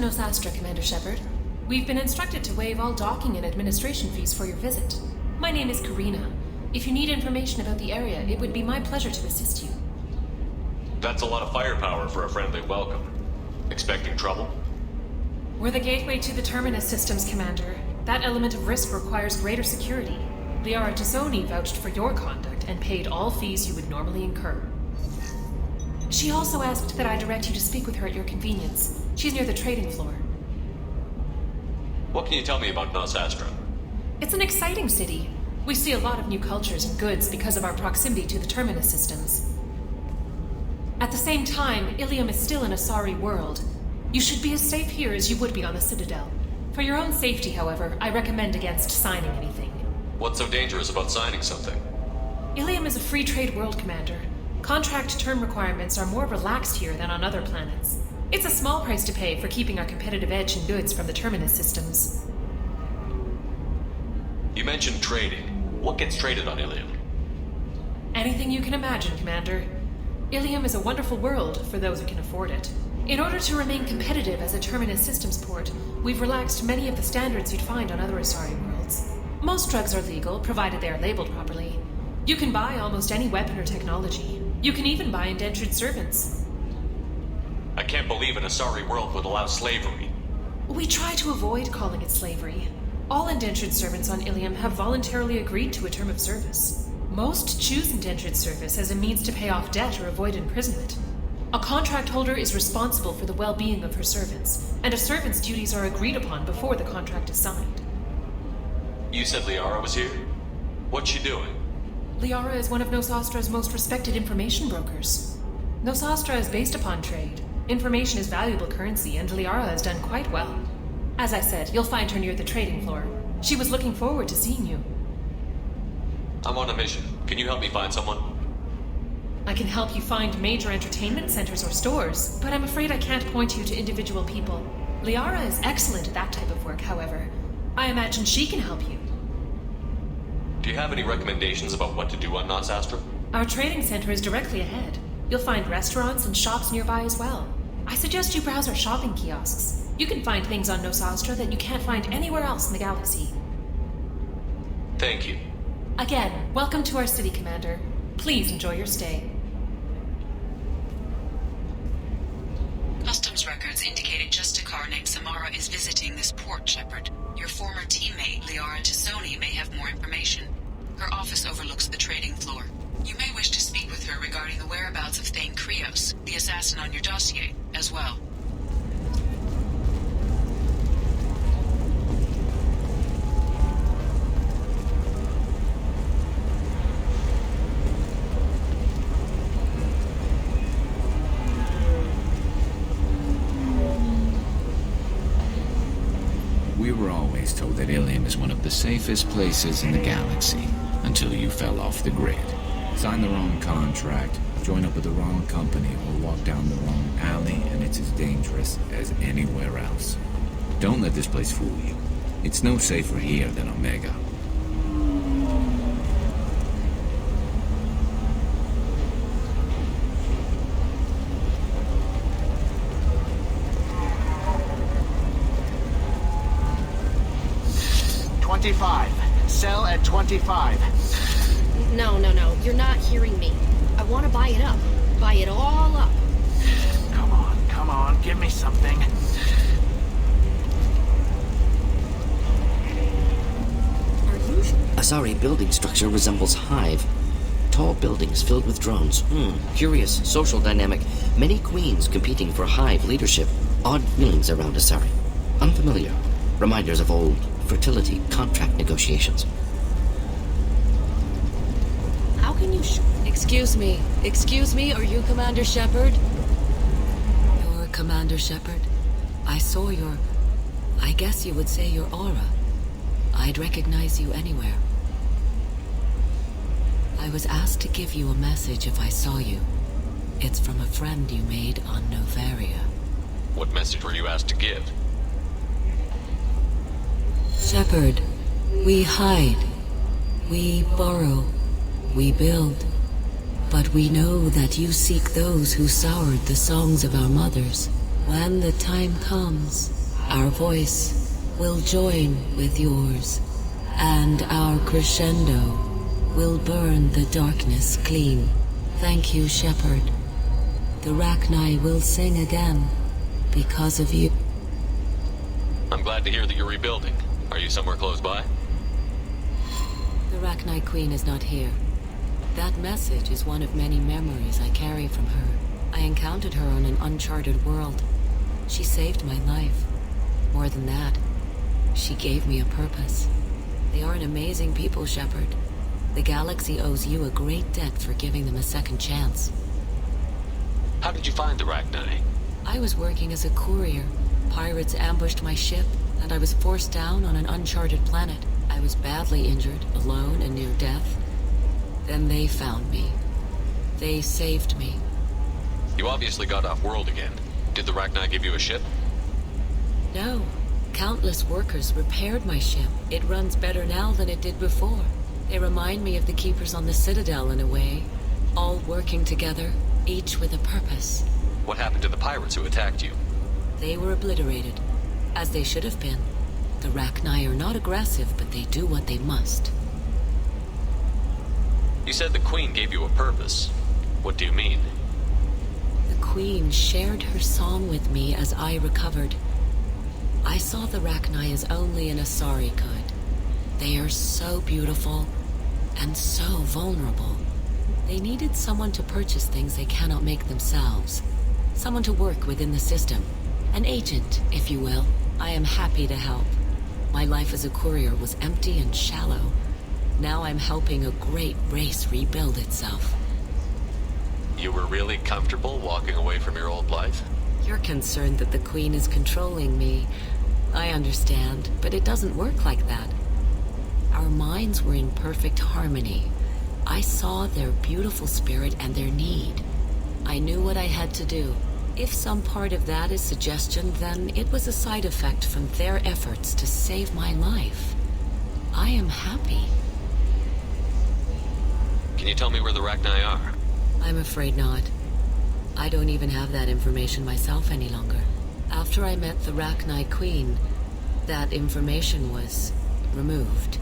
to Nosastra, Commander Shepard. We've been instructed to waive all docking and administration fees for your visit. My name is Karina. If you need information about the area, it would be my pleasure to assist you. That's a lot of firepower for a friendly welcome. Expecting trouble? We're the gateway to the Terminus systems, Commander. That element of risk requires greater security. Liara Tazzoni vouched for your conduct and paid all fees you would normally incur. She also asked that I direct you to speak with her at your convenience. She's near the trading floor. What can you tell me about Nosastra? It's an exciting city. We see a lot of new cultures and goods because of our proximity to the Terminus systems. At the same time, Illium is still an Asari world. You should be as safe here as you would be on the Citadel. For your own safety, however, I recommend against signing anything. What's so dangerous about signing something? Illium is a free trade world, Commander. Contract term requirements are more relaxed here than on other planets. It's a small price to pay for keeping our competitive edge in goods from the Terminus systems. You mentioned trading. What gets traded on Illium? Anything you can imagine, Commander. Illium is a wonderful world for those who can afford it. In order to remain competitive as a Terminus systems port, we've relaxed many of the standards you'd find on other Asari worlds. Most drugs are legal, provided they are labeled properly. You can buy almost any weapon or technology. You can even buy indentured servants. I can't believe an Asari world would allow slavery. We try to avoid calling it slavery. All indentured servants on Illium have voluntarily agreed to a term of service. Most choose indentured service as a means to pay off debt or avoid imprisonment. A contract holder is responsible for the well-being of her servants, and a servant's duties are agreed upon before the contract is signed. You said Liara was here? What's she doing? Liara is one of Nosastra's most respected information brokers. Nosastra is based upon trade. Information is valuable currency, and Liara has done quite well. As I said, you'll find her near the trading floor. She was looking forward to seeing you. I'm on a mission. Can you help me find someone? I can help you find major entertainment centers or stores, but I'm afraid I can't point you to individual people. Liara is excellent at that type of work, however. I imagine she can help you. Do you have any recommendations about what to do on Nosastra? Our trading center is directly ahead. You'll find restaurants and shops nearby as well. I suggest you browse our shopping kiosks. You can find things on Nosastra that you can't find anywhere else in the galaxy. Thank you. Again, welcome to our city, Commander. Please enjoy your stay. Customs records indicate a Justicar named Samara is visiting this port, Shepard. Your former teammate, Liara Tazzoni, may have more information. Her office overlooks the trading floor. You may wish to speak with her regarding the whereabouts of Thane Krios, the assassin on your dossier, as well. We were always told that Illium is one of the safest places in the galaxy, until you fell off the grid. Sign the wrong contract, join up with the wrong company, or walk down the wrong alley, and it's as dangerous as anywhere else. Don't let this place fool you. It's no safer here than Omega. Sell at 25. No. You're not hearing me. I want to buy it up. Buy it all up. Come on. Give me something. Are you sure? Asari building structure resembles hive. Tall buildings filled with drones. Curious social dynamic. Many queens competing for hive leadership. Odd feelings around Asari. Unfamiliar. Reminders of old fertility contract negotiations. How can you Excuse me, are you Commander Shepard? You're Commander Shepard? I saw I guess you would say your aura. I'd recognize you anywhere. I was asked to give you a message if I saw you. It's from a friend you made on Novaria. What message were you asked to give? Shepard, we hide, we borrow, we build, but we know that you seek those who soured the songs of our mothers. When the time comes, our voice will join with yours, and our crescendo will burn the darkness clean. Thank you, Shepard. The Rachni will sing again because of you. I'm glad to hear that you're rebuilding. Are you somewhere close by? The Rachni Queen is not here. That message is one of many memories I carry from her. I encountered her on an uncharted world. She saved my life. More than that, she gave me a purpose. They are an amazing people, Shepard. The galaxy owes you a great debt for giving them a second chance. How did you find the Rachni? I was working as a courier. Pirates ambushed my ship, and I was forced down on an uncharted planet. I was badly injured, alone and near death. Then they found me. They saved me. You obviously got off-world again. Did the Rachni give you a ship? No. Countless workers repaired my ship. It runs better now than it did before. They remind me of the Keepers on the Citadel in a way. All working together, each with a purpose. What happened to the pirates who attacked you? They were obliterated, as they should have been. The Rachni are not aggressive, but they do what they must. You said the Queen gave you a purpose. What do you mean? The Queen shared her song with me as I recovered. I saw the Rachni as only an Asari could. They are so beautiful and so vulnerable. They needed someone to purchase things they cannot make themselves. Someone to work within the system. An agent, if you will. I am happy to help. My life as a courier was empty and shallow. Now I'm helping a great race rebuild itself. You were really comfortable walking away from your old life? You're concerned that the Queen is controlling me. I understand, but it doesn't work like that. Our minds were in perfect harmony. I saw their beautiful spirit and their need. I knew what I had to do. If some part of that is suggestion, then it was a side effect from their efforts to save my life. I am happy. Can you tell me where the Rachni are? I'm afraid not. I don't even have that information myself any longer. After I met the Rachni Queen, that information was removed.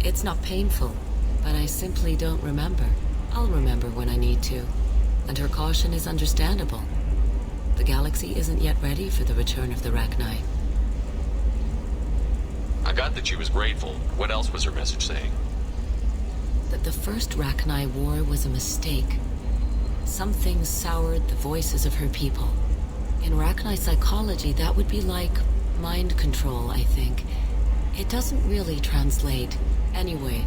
It's not painful, but I simply don't remember. I'll remember when I need to, and her caution is understandable. The galaxy isn't yet ready for the return of the Rachni. I got that she was grateful. What else was her message saying? That the first Rachni war was a mistake. Something soured the voices of her people. In Rachni psychology, that would be like mind control, I think. It doesn't really translate. Anyway,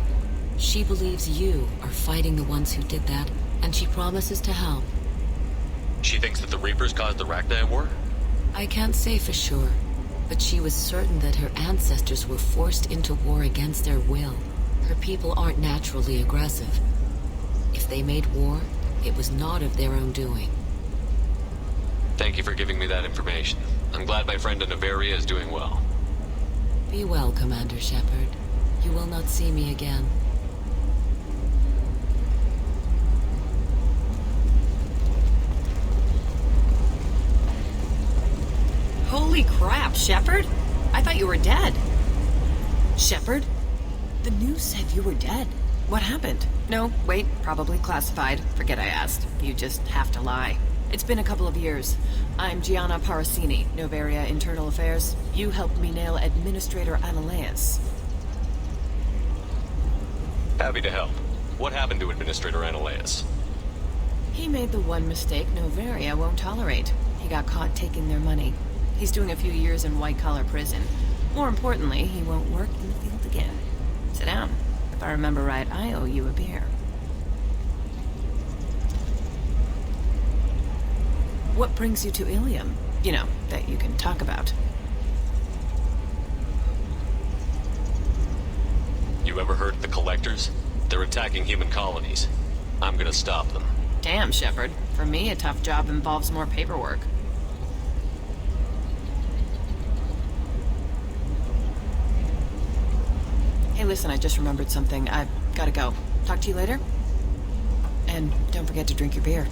she believes you are fighting the ones who did that, and she promises to help. She thinks that the Reapers caused the Rachni war? I can't say for sure, but she was certain that her ancestors were forced into war against their will. Her people aren't naturally aggressive. If they made war, it was not of their own doing. Thank you for giving me that information. I'm glad my friend in Noveria is doing well. Be well, Commander Shepard. You will not see me again. Holy crap, Shepard! I thought you were dead. Shepard? The news said you were dead. What happened? No, wait, probably classified. Forget I asked. You just have to lie. It's been a couple of years. I'm Gianna Parasini, Noveria Internal Affairs. You helped me nail Administrator Analeas. Happy to help. What happened to Administrator Analeas? He made the one mistake Noveria won't tolerate. He got caught taking their money. He's doing a few years in white-collar prison. More importantly, he won't work in the field again. Sit down. If I remember right, I owe you a beer. What brings you to Illium? You know, that you can talk about. You ever heard of the Collectors? They're attacking human colonies. I'm gonna stop them. Damn, Shepard. For me, a tough job involves more paperwork. Hey, listen, I just remembered something. I've gotta go. Talk to you later? And don't forget to drink your beer.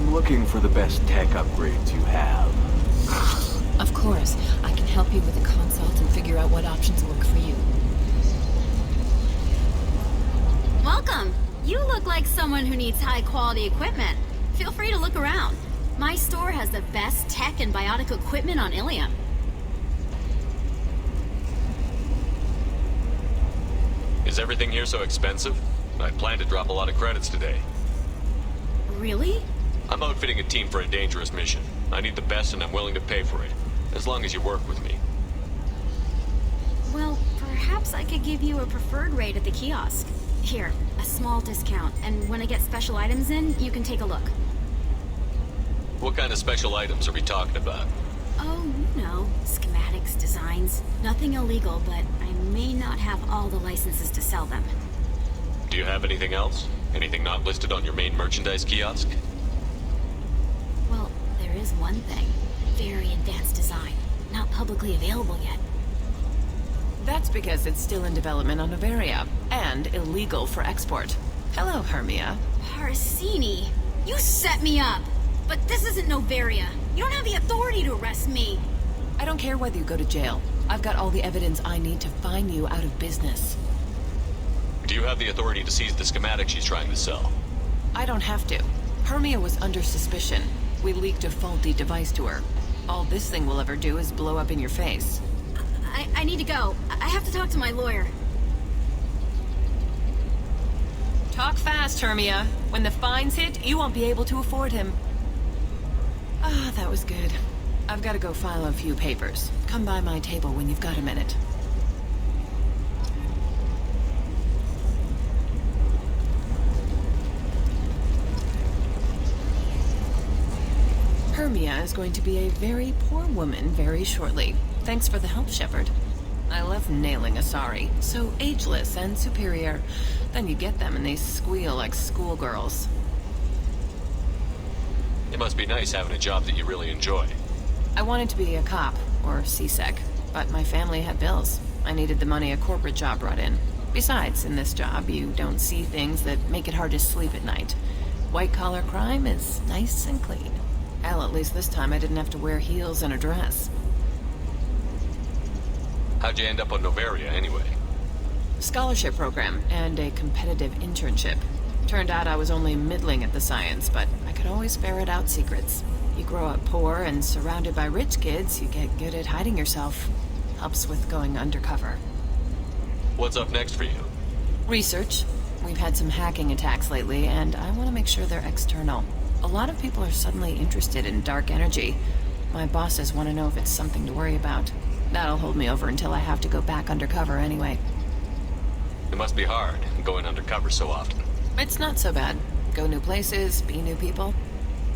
I'm looking for the best tech upgrades you have. Of course, I can help you with a consult and figure out what options work for you. Welcome. You look like someone who needs high-quality equipment. Feel free to look around. My store has the best tech and biotic equipment on Illium. Is everything here so expensive? I plan to drop a lot of credits today. Really? I'm outfitting a team for a dangerous mission. I need the best and I'm willing to pay for it, as long as you work with me. Well, perhaps I could give you a preferred rate at the kiosk. Here, a small discount, and when I get special items in, you can take a look. What kind of special items are we talking about? Oh, you know, schematics, designs. Nothing illegal, but I may not have all the licenses to sell them. Do you have anything else? Anything not listed on your main merchandise kiosk? Well, there is one thing. Very advanced design. Not publicly available yet. That's because it's still in development on Novaria, and illegal for export. Hello, Hermia. Parsini, you set me up! But this isn't Novaria. You don't have the authority to arrest me. I don't care whether you go to jail. I've got all the evidence I need to find you out of business. Do you have the authority to seize the schematic she's trying to sell? I don't have to. Hermia was under suspicion. We leaked a faulty device to her. All this thing will ever do is blow up in your face. I need to go. I have to talk to my lawyer. Talk fast, Hermia. When the fines hit, you won't be able to afford him. Ah, that was good. I've got to go file a few papers. Come by my table when you've got a minute. Hermia is going to be a very poor woman very shortly. Thanks for the help, Shepard. I love nailing a sorry. So ageless and superior. Then you get them and they squeal like schoolgirls. It must be nice having a job that you really enjoy. I wanted to be a cop, or CSEC, but my family had bills. I needed the money a corporate job brought in. Besides, in this job, you don't see things that make it hard to sleep at night. White-collar crime is nice and clean. Hell, at least this time I didn't have to wear heels and a dress. How'd you end up on Novaria, anyway? Scholarship program and a competitive internship. Turned out I was only middling at the science, but I could always ferret out secrets. You grow up poor and surrounded by rich kids, you get good at hiding yourself. Helps with going undercover. What's up next for you? Research. We've had some hacking attacks lately, and I want to make sure they're external. A lot of people are suddenly interested in dark energy. My bosses want to know if it's something to worry about. That'll hold me over until I have to go back undercover anyway. It must be hard, going undercover so often. It's not so bad. Go new places, be new people.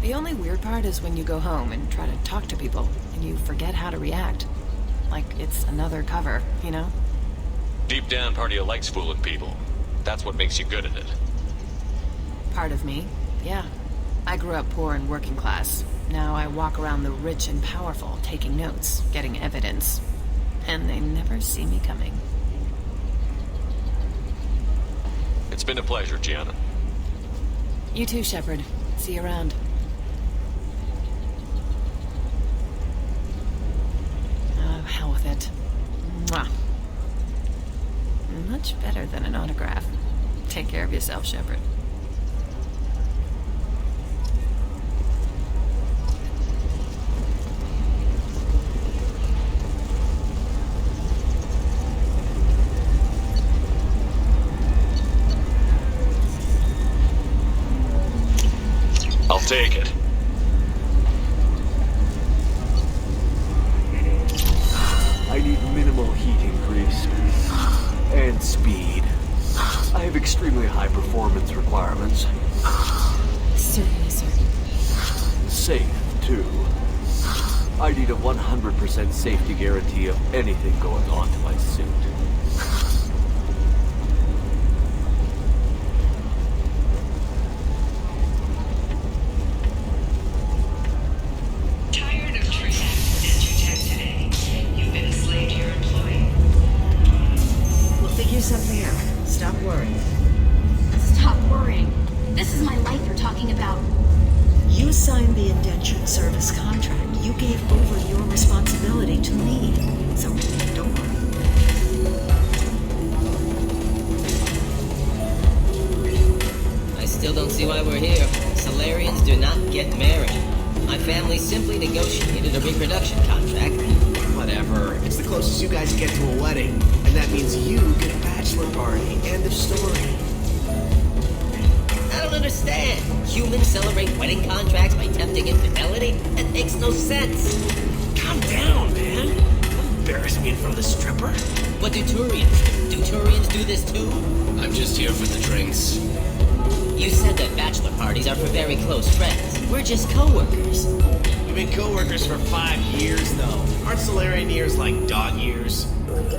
The only weird part is when you go home and try to talk to people, and you forget how to react. Like it's another cover, you know? Deep down, part of you likes fooling people. That's what makes you good at it. Part of me, yeah. I grew up poor and working class. Now I walk around the rich and powerful, taking notes, getting evidence. And they never see me coming. It's been a pleasure, Gianna. You too, Shepard. See you around. Oh, hell with it. Mwah. Much better than an autograph. Take care of yourself, Shepard. I'll take it. I need minimal heat increase. And speed. I have extremely high performance requirements. Certainly, sir. Safe, too. I need a 100% safety guarantee of anything going on to my suit. Tired of trying to enter tech today? You've been a slave to your employee. We'll figure something out. Stop worrying. Stop worrying. This is my life you're talking about. You signed the indentured service contract, you gave over your responsibility to me. So, don't worry. I still don't see why we're here. Solarians do not get married. My family simply negotiated a reproduction contract. Whatever. It's the closest you guys get to a wedding. And that means you get a bachelor party. End of story. I don't understand. Humans celebrate wedding contracts by tempting infidelity? That makes no sense. Calm down, man. Don't embarrass me in front of the stripper. What do Turians do? Do Turians do this too? I'm just here for the drinks. You said that bachelor parties are for very close friends. We're just co-workers. We've been co-workers for 5 years, though. Aren't Solarian years like dog years?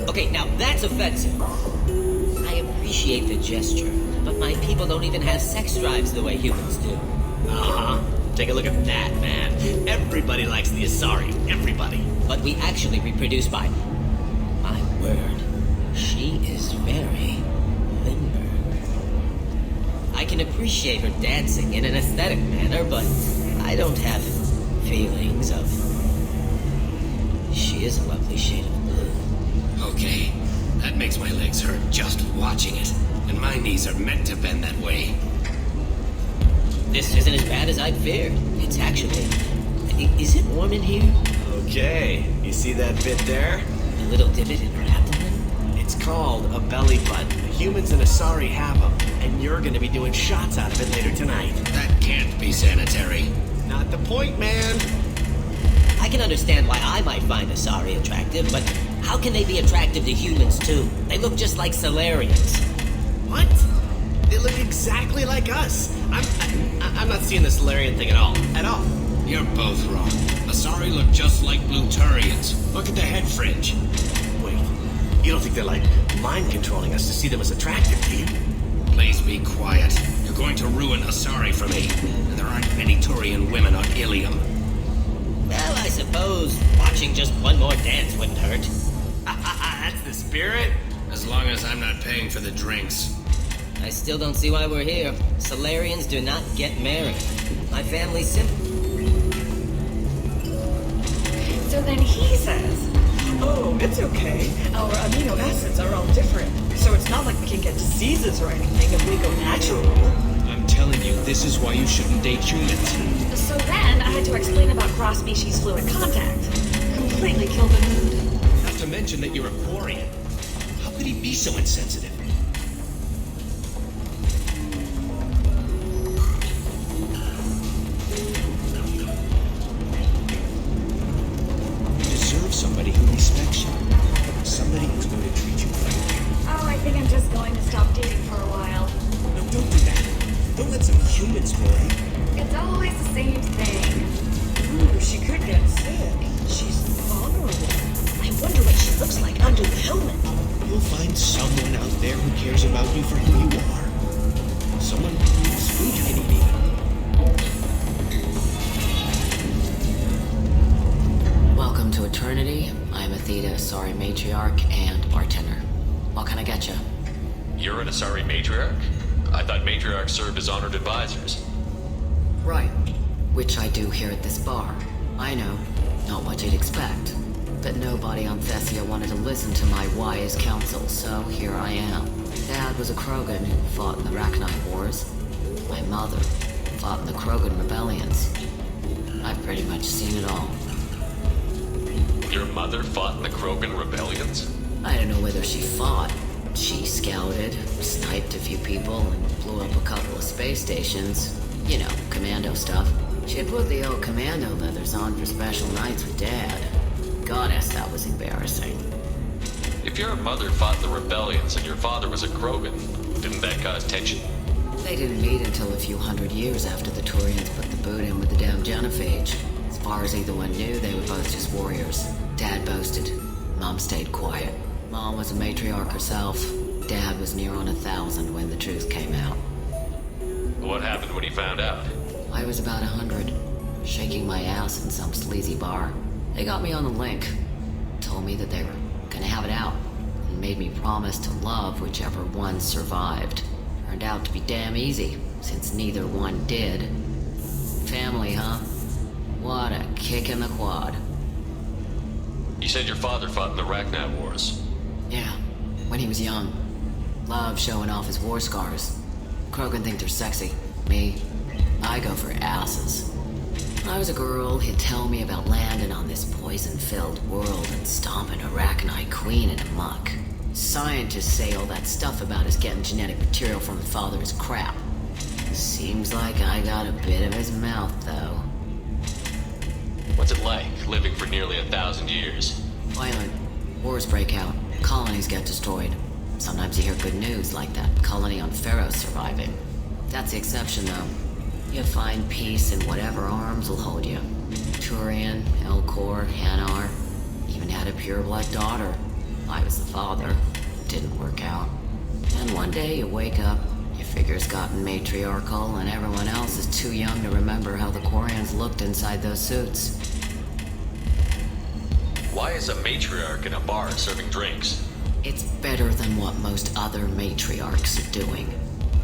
Okay, now that's offensive. I appreciate the gesture, but my people don't even have sex drives the way humans do. Uh-huh. Take a look at that, man. Everybody likes the Asari. Everybody. But we actually reproduce by... My word. She is very limber. I can appreciate her dancing in an aesthetic manner, but I don't have feelings of... She is a lovely shade of blue. Okay, that makes my legs hurt just watching it. And my knees are meant to bend that way. This isn't as bad as I'd feared. It's actually... Is it warm in here? Okay, you see that bit there? A little divot in her abdomen? It's called a belly button. Humans and Asari have them, and you're gonna be doing shots out of it later tonight. That can't be sanitary. Not the point, man. I can understand why I might find Asari attractive, but how can they be attractive to humans too? They look just like Solarians. What? They look exactly like us. I'm not seeing the Solarian thing at all. At all. You're both wrong. Asari look just like Bluturians. Look at the head fringe. Wait, you don't think they're like mind controlling us to see them as attractive, do you? Please be quiet. You're going to ruin Asari for me. And there aren't many Turian women on Illium. Well, I suppose watching just one more dance wouldn't hurt. That's the spirit. As long as I'm not paying for the drinks. I still don't see why we're here. Solarians do not get married. My family's simple. So then he says, oh, it's okay. Our amino acids are all different. So it's not like we can get diseases or anything if we go natural. I'm telling you, this is why you shouldn't date humans. So then I had to explain about cross-species fluid contact. Completely killed the mood. Not to mention that you're a Quarian. How could he be so insensitive? You deserve somebody who respects you. Somebody who's going to treat you right. Oh, I think I'm just going to stop dating for a while. No, don't do that. Don't let some humans worry. It's always the same thing. Ooh, she could get sick. She's vulnerable. I wonder what she looks like under the helmet. You'll find someone out there who cares about you for who you are. Someone whose food you can eat even. Welcome to Eternity. I'm Athena, Asari matriarch and bartender. What can I get you? You're an Asari matriarch? I thought matriarchs served as honored advisors. Right. Which I do here at this bar. I know. Not what you'd expect. But nobody on Thessia wanted to listen to my wise counsel, so here I am. Dad was a Krogan who fought in the Rachni Wars. My mother fought in the Krogan rebellions. I've pretty much seen it all. Your mother fought in the Krogan rebellions? I don't know whether she fought. She scouted, sniped a few people, and blew up a couple of space stations. You know, commando stuff. She had put the old commando leathers on for special nights with Dad. Goddess, that was embarrassing. If your mother fought the rebellions and your father was a Krogan, didn't that cause tension? They didn't meet until a few hundred years after the Turians put the boot in with the damn genophage. As far as either one knew, they were both just warriors. Dad boasted. Mom stayed quiet. Mom was a matriarch herself. Dad was near on 1,000 when the truth came out. What happened when he found out? I was about 100, shaking my ass in some sleazy bar. They got me on the link, told me that they were gonna have it out, and made me promise to love whichever one survived. Turned out to be damn easy, since neither one did. Family, huh? What a kick in the quad. You said your father fought in the Rachni Wars. Yeah, when he was young. Loved showing off his war scars. Krogan think they're sexy. Me, I go for asses. When I was a girl, he'd tell me about landing on this poison-filled world and stomping a Rachni queen in a muck. Scientists say all that stuff about us getting genetic material from the father is crap. Seems like I got a bit of his mouth, though. What's it like, living for nearly 1,000 years? Violent. Wars break out. Colonies get destroyed. Sometimes you hear good news, like that colony on Pharaoh surviving. That's the exception, though. You find peace in whatever arms will hold you. Turian, Elcor, Hanar. Even had a pure-blood daughter. I was the father. Didn't work out. And one day you wake up, your figure's gotten matriarchal, and everyone else is too young to remember how the Quarians looked inside those suits. Why is a matriarch in a bar serving drinks? It's better than what most other matriarchs are doing.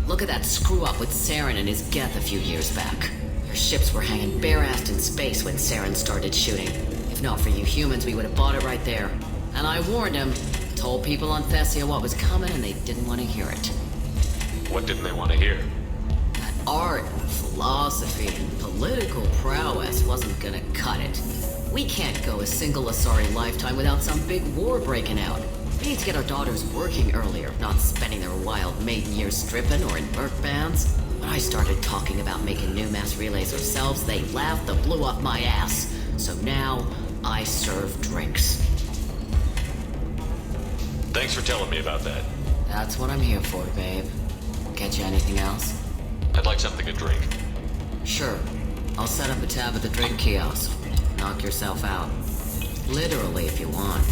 Look at that screw-up with Saren and his Geth a few years back. Your ships were hanging bare-assed in space when Saren started shooting. If not for you humans, we would have bought it right there. And I warned him, told people on Thessia what was coming, and they didn't want to hear it. What didn't they want to hear? That art, philosophy, and political prowess wasn't gonna cut it. We can't go a single Asari lifetime without some big war breaking out. We need to get our daughters working earlier, not spending their wild maiden years stripping or in merc bands. When I started talking about making new mass relays ourselves, they laughed the blue off my ass. So now, I serve drinks. Thanks for telling me about that. That's what I'm here for, babe. Get you anything else? I'd like something to drink. Sure. I'll set up a tab at the drink kiosk. Knock yourself out. Literally, if you want.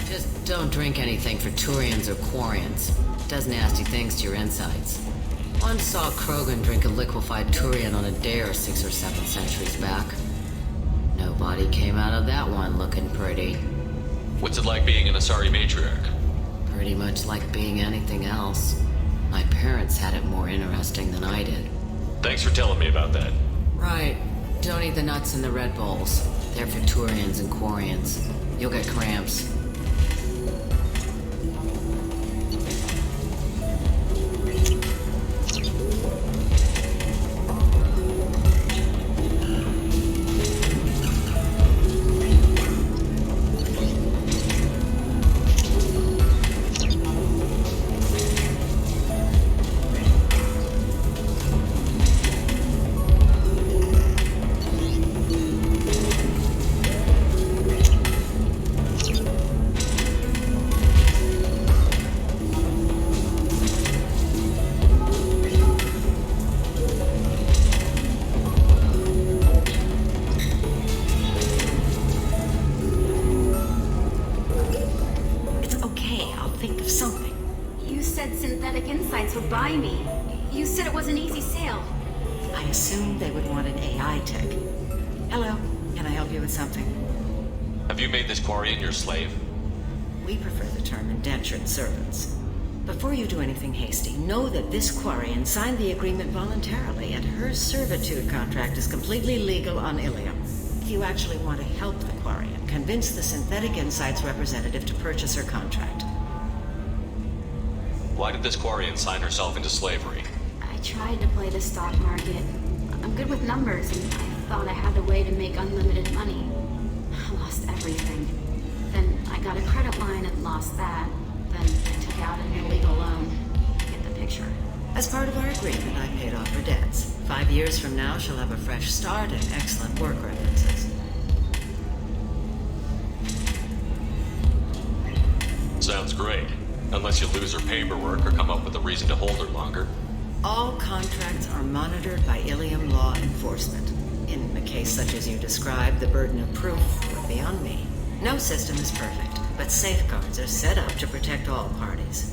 Just don't drink anything for Turians or Quarians. It does nasty things to your insides. Once saw Krogan drink a liquefied Turian on a dare 6 or 7 centuries back. Nobody came out of that one looking pretty. What's it like being an Asari matriarch? Pretty much like being anything else. My parents had it more interesting than I did. Thanks for telling me about that. Right. Don't eat the nuts in the Red Bowls. They're for Turians and Quarians. You'll get cramps. Servants. Before you do anything hasty, know that this Quarian signed the agreement voluntarily, and her servitude contract is completely legal on Illium. If you actually want to help the Quarian, convince the Synthetic Insights representative to purchase her contract. Why did this Quarian sign herself into slavery? I tried to play the stock market. I'm good with numbers, and I thought I had a way to make unlimited money. I lost everything. Then I got a credit line and lost that. Then I took out an illegal loan. Get the picture. As part of our agreement, I paid off her debts. 5 years from now, she'll have a fresh start and excellent work references. Sounds great. Unless you lose her paperwork or come up with a reason to hold her longer. All contracts are monitored by Illium law enforcement. In a case such as you described, the burden of proof would be on me. No system is perfect, but safeguards are set up to protect all parties.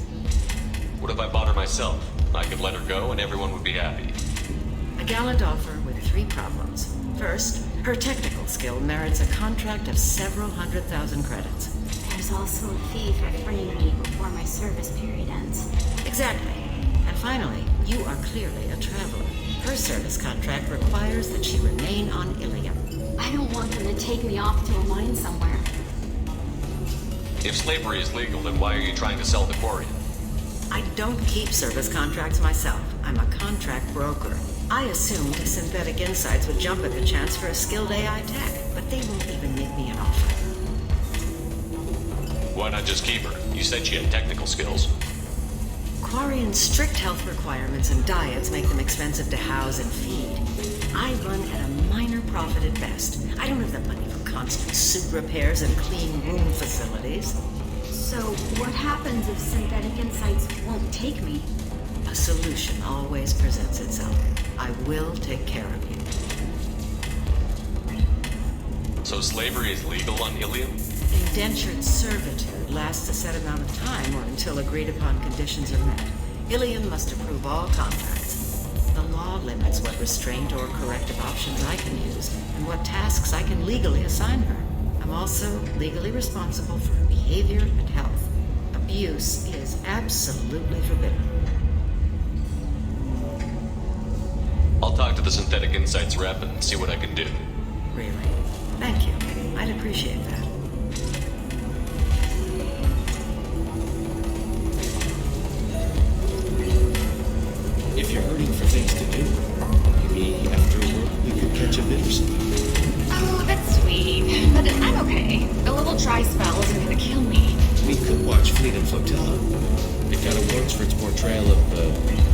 What if I bought her myself? I could let her go and everyone would be happy. A gallant offer with 3 problems. First, her technical skill merits a contract of several 100,000 credits. There's also a fee for freeing me before my service period ends. Exactly. And finally, you are clearly a traveler. her service contract requires that she remain on Illium. I don't want them to take me off to a mine somewhere. If slavery is legal, then why are you trying to sell the Quarian? I don't keep service contracts myself. I'm a contract broker. I assumed Synthetic Insights would jump at the chance for a skilled AI tech, but they won't even make me an offer. Why not just keep her? You said she had technical skills. Quarian's strict health requirements and diets make them expensive to house and feed. I run at a minor profit at best. I don't have the money for constant suit repairs and clean room facilities. So, what happens if Synthetic Insights won't take me? A solution always presents itself. I will take care of you. So slavery is legal on Illium? Indentured servitude lasts a set amount of time or until agreed upon conditions are met. Illium must approve all contracts. The law limits what restraint or corrective options I can use and what tasks I can legally assign her. I'm also legally responsible for her behavior and health. Abuse is absolutely forbidden. I'll talk to the Synthetic Insights rep and see what I can do. Really? Thank you. I'd appreciate that. If you're hurting for things to do, maybe after work we could catch a bit or something. Oh, that's sweet. But I'm okay. A little dry spell isn't gonna kill me. We could watch Fleet and Flotilla. It got awards for its portrayal of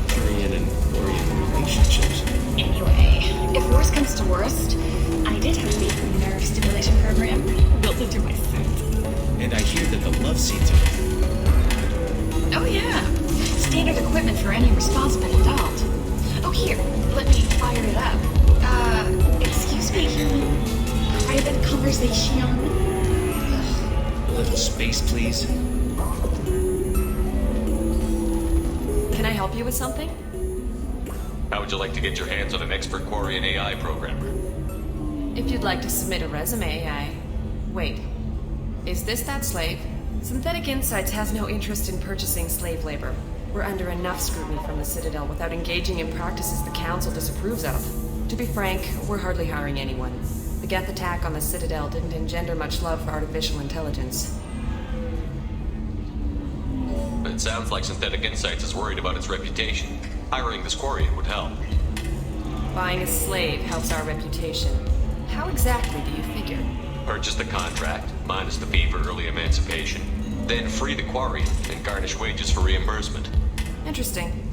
Korean and Korean relationships. Anyway, if worst comes to worst, I did have a nerve stimulation program built into my suit. And I hear that the love scenes are... Oh yeah. Standard equipment for any responsible adult. Oh here, let me fire it up. Excuse me. Private conversation. A little space, please. Can I help you with something? How would you like to get your hands on an expert Quarian AI programmer? If you'd like to submit a resume, Wait. Is this that slave? Synthetic Insights has no interest in purchasing slave labor. We're under enough scrutiny from the Citadel without engaging in practices the Council disapproves of. To be frank, we're hardly hiring anyone. The Geth attack on the Citadel didn't engender much love for artificial intelligence. It sounds like Synthetic Insights is worried about its reputation. Hiring this Quarian would help. Buying a slave helps our reputation. How exactly do you figure? Purchase the contract, minus the fee for early emancipation. Then free the Quarian and garnish wages for reimbursement. Interesting.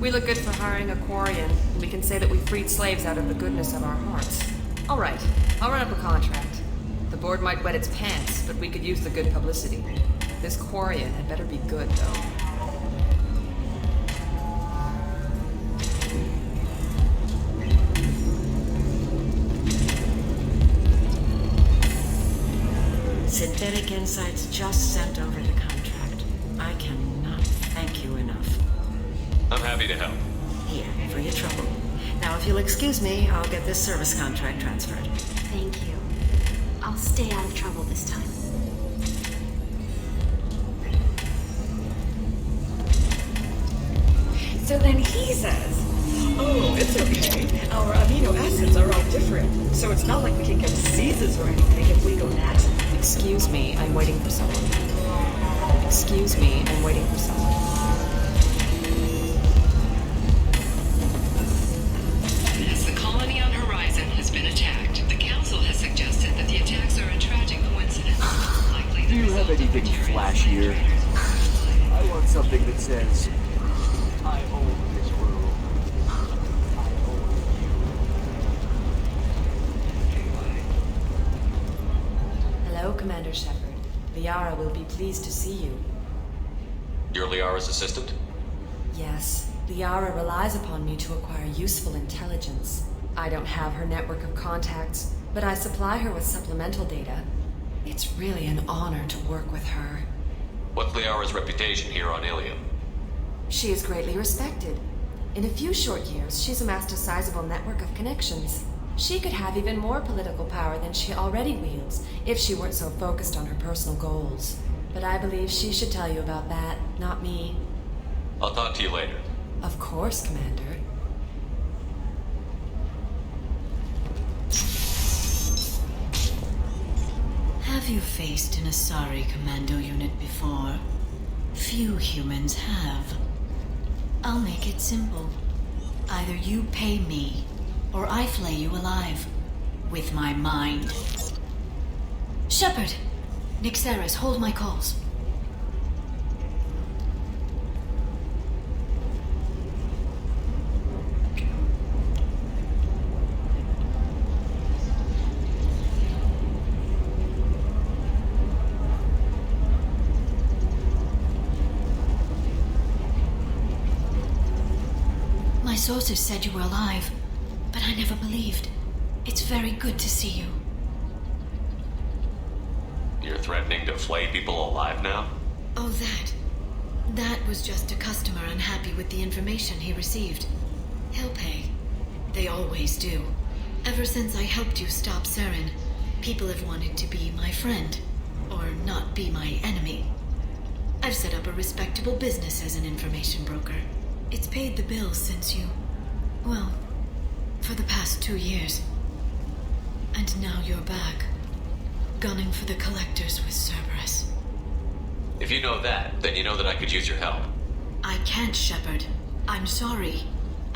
We look good for hiring a Quarian, and we can say that we freed slaves out of the goodness of our hearts. All right, I'll run up a contract. The board might wet its pants, but we could use the good publicity. This Quarian had better be good, though. Synthetic Insights just sent over the contract. I cannot thank you enough. I'm happy to help. Here, for your trouble. Now, if you'll excuse me, I'll get this service contract transferred. Thank you. I'll stay out of trouble this time. So then he says, oh, it's okay. Our amino acids are all different, so it's not like we can get diseases or anything if we go natural. Excuse me, I'm waiting for someone. Excuse me, I'm waiting for someone. As the colony on Horizon has been attacked, the Council has suggested that the attacks are a tragic coincidence. Likely Do you have anything flashier? I want something that says, I own this world. I own you. Hello, Commander Shepard. Liara will be pleased to see you. You're Liara's assistant? Yes, Liara relies upon me to acquire useful intelligence. I don't have her network of contacts, but I supply her with supplemental data. It's really an honor to work with her. What's Liara's reputation here on Illium? She is greatly respected. In a few short years, she's amassed a sizable network of connections. She could have even more political power than she already wields if she weren't so focused on her personal goals. But I believe she should tell you about that, not me. I'll talk to you later. Of course, Commander. you faced an Asari commando unit before? Few humans have. I'll make it simple. Either you pay me, or I flay you alive. With my mind. Shepard! Nixeris, hold my calls. My sources said you were alive, but I never believed. It's very good to see you. You're threatening to flay people alive now? Oh, that. That was just a customer unhappy with the information he received. He'll pay. They always do. Ever since I helped you stop Saren, people have wanted to be my friend, or not be my enemy. I've set up a respectable business as an information broker. It's paid the bills since you... well, for the past 2 years. And now you're back, gunning for the collectors with Cerberus. If you know that, then you know that I could use your help. I can't, Shepard. I'm sorry.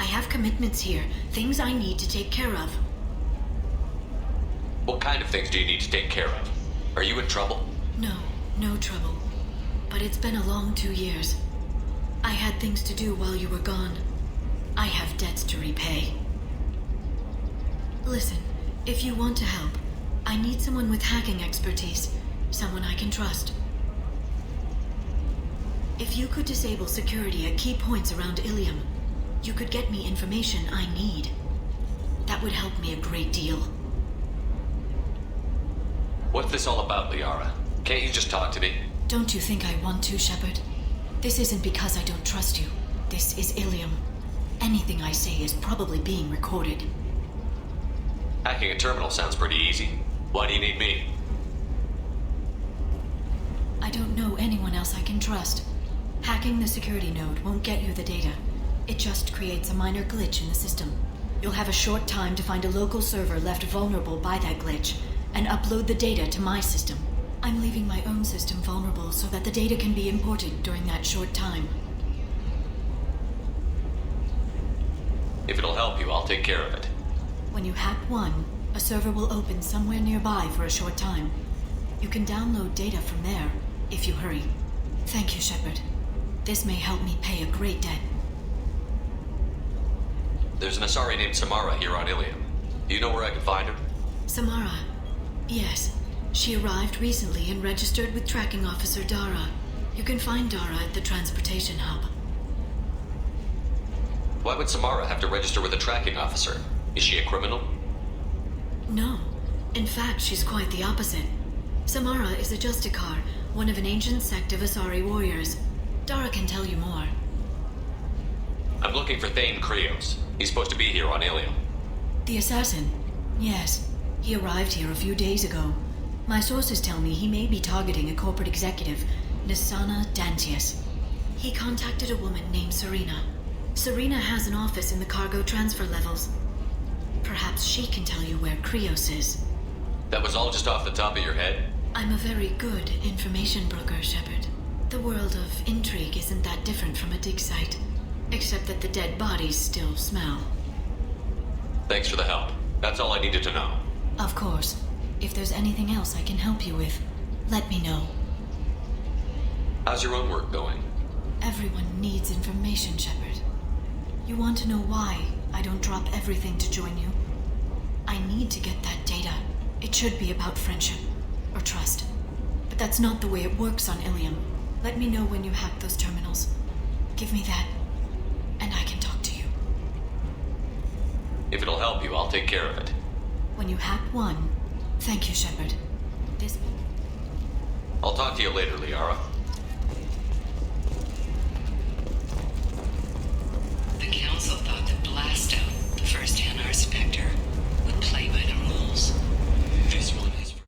I have commitments here, things I need to take care of. What kind of things do you need to take care of? Are you in trouble? No, no trouble. But it's been a long 2 years. I had things to do while you were gone. I have debts to repay. Listen, if you want to help, I need someone with hacking expertise, someone I can trust. If you could disable security at key points around Illium, you could get me information I need. That would help me a great deal. What's this all about, Liara? Can't you just talk to me? Don't you think I want to, Shepard? This isn't because I don't trust you. This is Illium. Anything I say is probably being recorded. Hacking a terminal sounds pretty easy. Why do you need me? I don't know anyone else I can trust. Hacking the security node won't get you the data. It just creates a minor glitch in the system. You'll have a short time to find a local server left vulnerable by that glitch, and upload the data to my system. I'm leaving my own system vulnerable so that the data can be imported during that short time. If it'll help you, I'll take care of it. When you hack one, a server will open somewhere nearby for a short time. You can download data from there, if you hurry. Thank you, Shepard. This may help me pay a great debt. There's an Asari named Samara here on Illium. Do you know where I can find her? Samara? Yes. She arrived recently and registered with Tracking Officer Dara. You can find Dara at the transportation hub. Why would Samara have to register with a tracking officer? Is she a criminal? No. In fact, she's quite the opposite. Samara is a Justicar, one of an ancient sect of Asari warriors. Dara can tell you more. I'm looking for Thane Krios. He's supposed to be here on Illium. The assassin? Yes. He arrived here a few days ago. My sources tell me he may be targeting a corporate executive, Nisana Dantius. He contacted a woman named Serena. Serena has an office in the cargo transfer levels. Perhaps she can tell you where Krios is. That was all just off the top of your head? I'm a very good information broker, Shepard. The world of intrigue isn't that different from a dig site, except that the dead bodies still smell. Thanks for the help. That's all I needed to know. Of course. If there's anything else I can help you with, let me know. How's your own work going? Everyone needs information, Shepard. You want to know why I don't drop everything to join you? I need to get that data. It should be about friendship or trust. But that's not the way it works on Illium. Let me know when you hack those terminals. Give me that, and I can talk to you. If it'll help you, I'll take care of it. When you hack one, thank you, Shepard. I'll talk to you later, Liara.